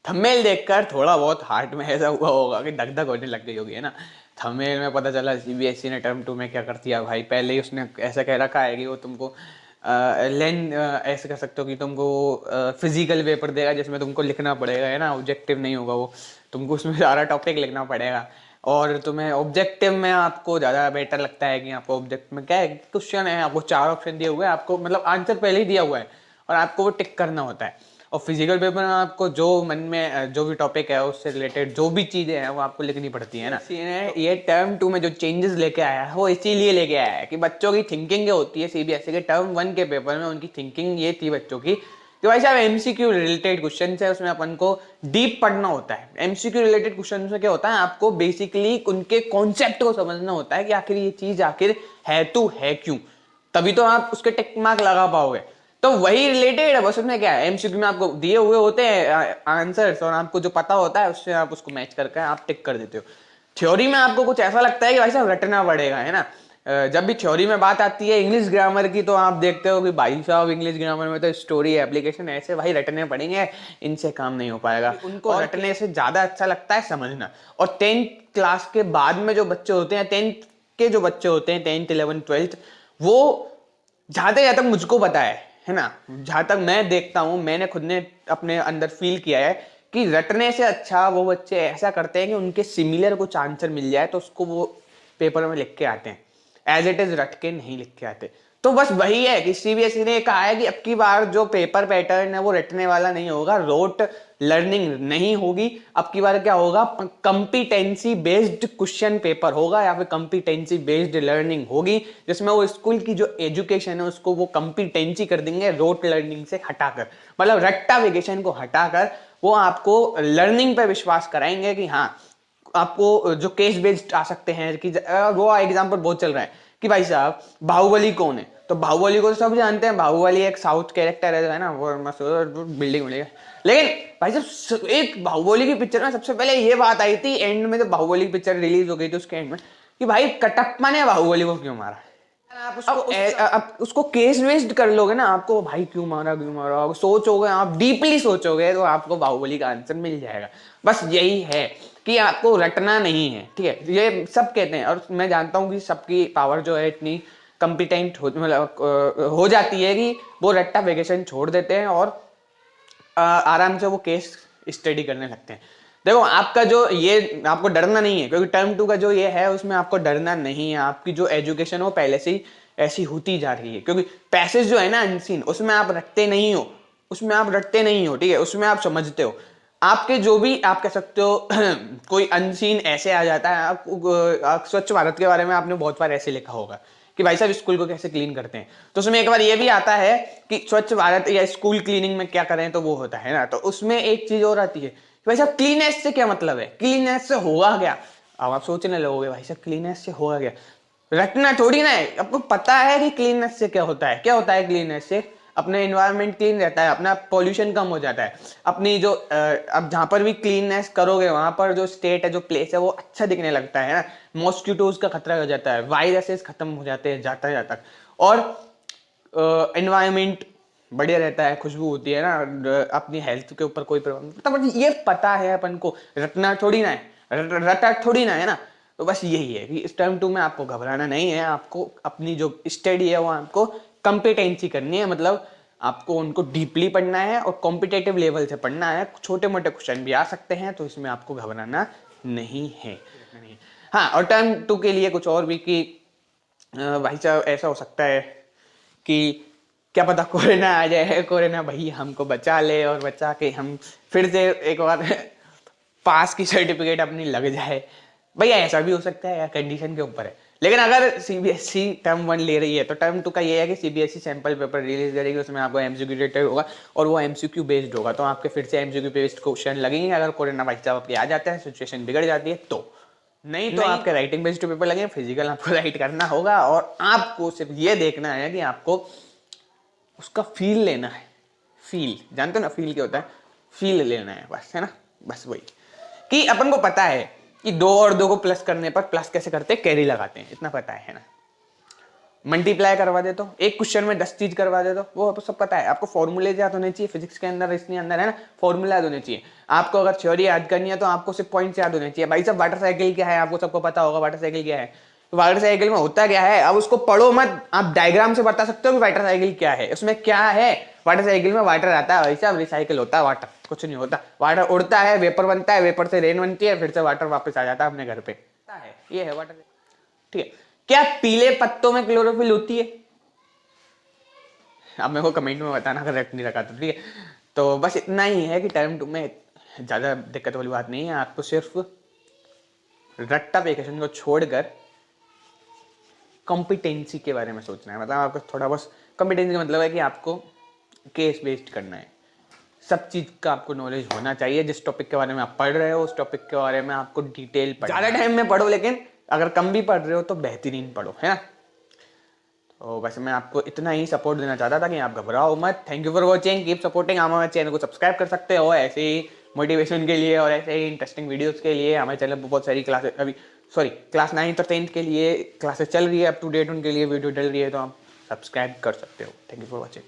Thumbnail देखकर थोड़ा बहुत हार्ट में ऐसा हुआ होगा कि धक धक होने लग गई होगी, है ना। थंबनेल में पता चला सीबीएसई ने टर्म 2 में क्या कर दिया भाई। पहले ही उसने ऐसा कह रखा है कि वो तुमको ऐसे कह सकते हो कि तुमको फिजिकल पेपर देगा जिसमें तुमको लिखना पड़ेगा, है ना। ऑब्जेक्टिव नहीं होगा वो, तुमको उसमें सारा टॉपिक लिखना पड़ेगा। और तुम्हें ऑब्जेक्टिव में आपको ज़्यादा बेटर लगता है कि आपको ऑब्जेक्ट में क्या है, क्वेश्चन है, आपको 4 ऑप्शन दिए हुए हैं, आपको मतलब आंसर पहले ही दिया हुआ है और आपको वो टिक करना होता है। और फिजिकल पेपर में आपको जो मन में जो भी टॉपिक है उससे रिलेटेड जो भी चीज़ें हैं वो आपको लिखनी पड़ती है ना। ये टर्म 2 में जो चेंजेस लेके आया है वो इसीलिए लेके आया है कि बच्चों की थिंकिंग जो होती है सीबीएसई के टर्म 1 के पेपर में, उनकी थिंकिंग ये थी बच्चों की कि भाई साहब एमसीक्यू रिलेटेड क्वेश्चन है, उसमें अपन को डीप पढ़ना होता है। एमसीक्यू रिलेटेड क्वेश्चन में क्या होता है, आपको बेसिकली उनके कॉन्सेप्ट को समझना होता है कि आखिर ये चीज आखिर है तो है क्यों, तभी तो आप उसके टिक मार्क लगा पाओगे। तो वही रिलेटेड है, बस उसमें क्या है, एमसीक्यू में आपको दिए हुए होते हैं आंसर्स और आपको जो पता होता है उससे आप उसको मैच करके आप टिक कर देते हो। थ्योरी में आपको कुछ ऐसा लगता है कि भाई साहब रटना पड़ेगा, है ना। जब भी थ्योरी में बात आती है इंग्लिश ग्रामर की तो आप देखते हो कि भाई साहब इंग्लिश ग्रामर में तो स्टोरी एप्लीकेशन ऐसे भाई रटने पड़ेंगे, इनसे काम नहीं हो पाएगा। उनको रटने से ज्यादा अच्छा लगता है समझना। और 10th क्लास के बाद में जो बच्चे होते हैं, 10th के जो बच्चे होते हैं, 10th 11th 12th, वो जहाँ तक मुझको पता है ना, जहां तक मैं देखता हूं, मैंने खुद ने अपने अंदर फील किया है कि रटने से अच्छा वो बच्चे ऐसा करते हैं कि उनके सिमिलर कुछ आंसर मिल जाए तो उसको वो पेपर में लिख के आते हैं, एज इट इज रट के नहीं लिख के आते। तो बस वही है कि सीबीएसई ने कहा है कि अब की बार जो पेपर पैटर्न है वो रटने वाला नहीं होगा, रोट लर्निंग नहीं होगी। अब की बार क्या होगा, कंपिटेंसी बेस्ड क्वेश्चन पेपर होगा या फिर कंपिटेंसी बेस्ड लर्निंग होगी, जिसमें वो स्कूल की जो एजुकेशन है उसको वो कंपिटेंसी कर देंगे रोट लर्निंग से हटाकर, मतलब रट्टाफिकेशन को हटाकर वो आपको लर्निंग पे विश्वास कराएंगे कि हाँ आपको जो केस बेस्ड आ सकते हैं कि वो एग्जाम्पल बहुत चल रहा है कि भाई साहब बाहुबली कौन है, तो बाहुबली को तो सब जानते हैं, बाहुबली एक साउथ कैरेक्टर है ना, वो बिल्डिंग मिलेगा। लेकिन भाई साहब एक बाहुबली की पिक्चर में सबसे पहले ये बात आई थी एंड में, तो बाहुबली की पिक्चर रिलीज हो गई थी उसके एंड में, कि भाई कटप्पा ने बाहुबली को क्यों मारा। आप उसको केस बेस्ड कर लोगे ना, आपको भाई क्यों मारा क्यों मारा सोचोगे, आप डीपली सोचोगे तो आपको बाहुबली का आंसर मिल जाएगा। बस यही है कि आपको रटना नहीं है, ठीक है। ये सब कहते हैं और मैं जानता हूँ कि सबकी पावर जो है इतनी कॉम्पिटेंट मतलब हो जाती है कि वो रट्टा वेकेशन छोड़ देते हैं और आराम से वो केस स्टडी करने लगते हैं। देखो आपका जो ये आपको डरना नहीं है, क्योंकि टर्म 2 का जो ये है उसमें आपको डरना नहीं है। आपकी जो एजुकेशन हो पहले से ही ऐसी होती जा रही है, क्योंकि पैसेज जो है ना अनसीन, उसमें आप रटते नहीं हो, उसमें आप रटते नहीं हो, ठीक है, उसमें आप समझते हो। आपके जो भी आप कह सकते हो कोई अनसीन ऐसे आ जाता है। आप स्वच्छ भारत के बारे में आपने बहुत बार ऐसे लिखा होगा कि भाई साहब स्कूल को कैसे क्लीन करते हैं, तो उसमें एक बार ये भी आता है कि स्वच्छ भारत या स्कूल क्लीनिंग में क्या करें, तो वो होता है ना। तो उसमें एक चीज और आती है कि भाई साहब क्लीनेस से क्या मतलब है, क्लीनेस से होगा क्या। अब आप सोचने लगोगे भाई साहब क्लीनेस से होगा क्या, रटना थोड़ी ना है, आपको पता है कि क्लीननेस से क्या होता है। क्या होता है क्लीननेस से, अपने एनवायरनमेंट क्लीन रहता है, अपना पॉल्यूशन कम हो जाता है, अपनी जो अब जहां पर भी क्लीननेस करोगे वहां पर जो स्टेट है जो प्लेस है वो अच्छा दिखने लगता है ना, मॉस्किटोज का खतरा हो जाता है, वायरसेस खत्म हो जाते हैं जाता जाता, और एनवायरनमेंट बढ़िया रहता है, खुशबू होती है ना, अपनी हेल्थ के ऊपर कोई प्रॉब्लम, मतलब ये पता है अपन को, रटना थोड़ी ना है, रटा थोड़ी ना है ना। तो बस यही है कि इस टर्म 2 में आपको घबराना नहीं है, आपको अपनी जो स्टडी है वो आपको कंपिटेंसी करनी है, मतलब आपको उनको डीपली पढ़ना है और कॉम्पिटेटिव लेवल से पढ़ना है। छोटे मोटे क्वेश्चन भी आ सकते हैं तो इसमें आपको घबराना नहीं है। हाँ, और टर्म 2 के लिए कुछ और भी कि भाई साहब ऐसा हो सकता है कि क्या पता कोरोना आ जाए, कोरोना भाई हमको बचा ले और बचा के हम फिर से एक बार पास की सर्टिफिकेट अपनी लग जाए, भैया ऐसा भी हो सकता है, कंडीशन के ऊपर है। लेकिन अगर सीबीएसई टर्म 1 ले रही है तो टर्म 2 का ये है कि सीबीएसई सैंपल पेपर रिलीज करेगी, उसमें आपको एमसीक्यू रिलेटेड होगा और वो एमसीक्यू बेस्ड होगा, तो आपके फिर से एमसीक्यू बेस्ड क्वेश्चन लगेंगे। अगर कोरोना भाई साहब आपके आ जाते हैं, सिचुएशन बिगड़ जाती है तो, नहीं तो आपके राइटिंग बेस्ड पेपर लगेंगे, फिजिकल आपको राइट करना होगा और आपको सिर्फ ये देखना है कि आपको उसका फील लेना है। फील जानते हो ना, फील क्या होता है, फील लेना है बस, है ना। बस वही कि अपन को पता है कि 2 और 2 को प्लस करने पर प्लस कैसे करते हैं, कैरी लगाते हैं, इतना पता है ना। मल्टीप्लाई करवा दे तो, एक क्वेश्चन में 10 चीज करवा दे तो, वो आपको सब पता है। आपको फॉर्मूले याद होने चाहिए, फिजिक्स के अंदर इसके अंदर है ना, फॉर्मूला याद होने चाहिए। आपको अगर थ्योरी याद करनी है तो आपको सिर्फ पॉइंट्स याद होने चाहिए। भाई साहब वाटर साइकिल क्या है, आपको सबको पता होगा वाटर साइकिल क्या है। तो वाटर साइकिल में होता क्या है, अब उसको पढ़ो मत, आप डायग्राम से बता सकते हो कि वाटर साइकिल क्या है, उसमें क्या है। वाटर साइकिल में वाटर आता है भाई साहब, रिसाइकिल होता है वाटर, कुछ नहीं होता। वाटर उड़ता है, वेपर बनता है, वेपर से रेन बनती है, फिर से वाटर वापस आ जाता है अपने घर पे, ये है वाटर। ठीक है, क्या पीले पत्तों में क्लोरोफिल होती है? अब मेरे को कमेंट में बताना, करेक्ट नहीं रखा तो ठीक है। तो बस इतना ही है कि टर्म 2 में ज़्यादा दिक्कत वाली बात नहीं है। आपको सिर्फ रट्टा वेकेशन को छोड़कर कॉम्पिटेंसी के बारे में सोचना है। मतलब आपको थोड़ा बहुत कॉम्पिटेंसी का मतलब है कि आपको केस बेस्ड करना है। सब चीज़ का आपको नॉलेज होना चाहिए। जिस टॉपिक के बारे में आप पढ़ रहे हो उस टॉपिक के बारे में आपको डिटेल ज़्यादा टाइम में पढ़ो, लेकिन अगर कम भी पढ़ रहे हो तो बेहतरीन पढ़ो, है ना। तो वैसे मैं आपको इतना ही सपोर्ट देना चाहता था कि आप घबराओ मत। Thank you for watching, keep supporting. आप हमारे चैनल को सब्सक्राइब कर सकते हो ऐसे ही मोटिवेशन के लिए और ऐसे ही इंटरेस्टिंग वीडियोस के लिए। हमारे चैनल पर बहुत सारी क्लासेस, अभी क्लास 9th और 10th के लिए क्लासेस चल रही है, अप टू डेट उनके लिए वीडियो डल रही है, तो आप सब्सक्राइब कर सकते हो। Thank you for watching.